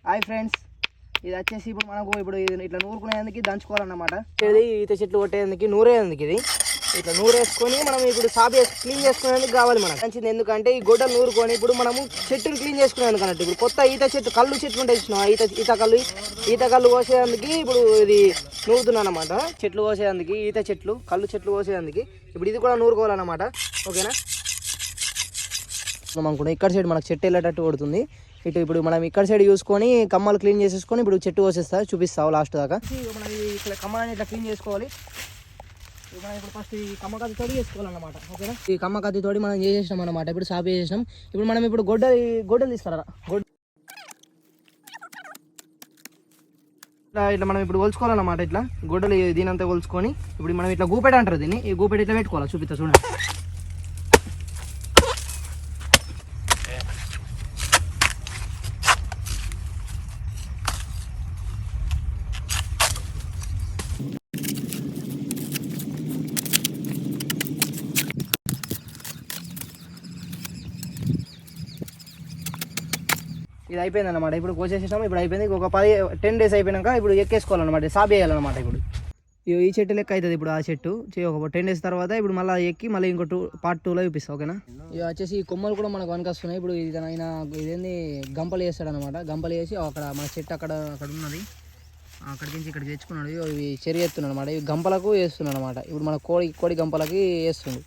Hi friends, ఇది వచ్చేసి ఇప్పుడు మనకు ఇట్లా నూరుకునేందుకు దంచుకోవాలన్నమాట. ఇది ఈత చెట్లు కొట్టేందుకు నూరేందుకు ఇది ఇట్లా నూరేసుకొని మనం ఇప్పుడు సాపు క్లీన్ చేసుకునేందుకు కావాలి మనకు మంచిది. ఎందుకంటే ఈ గొడ్డలు నూరుకొని ఇప్పుడు మనము చెట్టుని క్లీన్ చేసుకునేందుకు అన్నట్టు. ఇప్పుడు కొత్త ఈత చెట్టు కళ్ళు చెట్లు ఉంటాయి ఇచ్చిన ఈత కళ్ళు కోసేందుకు ఇప్పుడు ఇది నూరుతున్నాను అనమాట. చెట్లు కోసేందుకు కళ్ళు చెట్లు కోసేందుకు ఇప్పుడు ఇది కూడా నూరుకోవాలన్నమాట. ఓకేనా, అనుకున్నాం ఇక్కడ సైడ్ మనకు చెట్టు వెళ్ళేటట్టు కొడుతుంది. ఇప్పుడు మనం ఇక్కడ సైడ్ చూసుకొని కమ్మలు క్లీన్ చేసేసుకొని ఇప్పుడు చెట్టు కోసేస్తా చూపిస్తావు లాస్ట్ దాకా. మనం ఇక్కడ కమ్మలని ఇట్లా క్లీన్ చేసుకోవాలి. మనం ఇప్పుడు ఫస్ట్ ఈ కమ్మ కత్తితోటి చేసుకోవాలన్నమాట. ఓకేనా, ఈ కమ్మ కత్తితోటి మనం చేసేసినాం అనమాట. ఇప్పుడు సాపు చేసేసినాం. ఇప్పుడు మనం ఇప్పుడు గొడ్డలు తీసుకురా. ఇట్లా మనం ఇప్పుడు కొలుచుకోవాలన్నమాట. ఇట్లా గొడ్డలు దీనంతా కొలుచుకొని ఇప్పుడు మనం ఇట్లా గూపెట అంటారు దీన్ని. ఈ గూపెట ఇట్లా పెట్టుకోవాలి. చూపిస్తా చూడండి. ఇది అయిపోయింది అనమాట. ఇప్పుడు కోసేసేసాము. ఇప్పుడు అయిపోయింది. ఒక 10 days అయిపోయినాక ఇప్పుడు ఎక్కేసుకోవాలన్నమాట. సాబ్ వేయాలన్నమాట. ఇప్పుడు ఈ చెట్టు లెక్క అవుతుంది. ఇప్పుడు ఆ చెట్టు ఒక 10 days తర్వాత ఇప్పుడు మళ్ళీ ఎక్కి మళ్ళీ ఇంకో పార్ట్ 2లో చూపిస్తాం. ఓకేనా, ఇవి వచ్చేసి ఈ కొమ్మలు కూడా మనకు వనకొస్తున్నాయి. ఇప్పుడు ఇది ఆయన ఇదేంది గంపలు వేస్తాడు అనమాట. గంపలు వేసి అక్కడ మన చెట్టు అక్కడ ఉన్నది అక్కడికి నుంచి ఇక్కడికి తెచ్చుకున్నాడు. ఇవి చెరి ఎత్తున్నాడు అనమాట. ఇవి గంపలకు వేస్తున్నాడు అనమాట. ఇప్పుడు మన కోడి గంపలకి వేస్తుంది.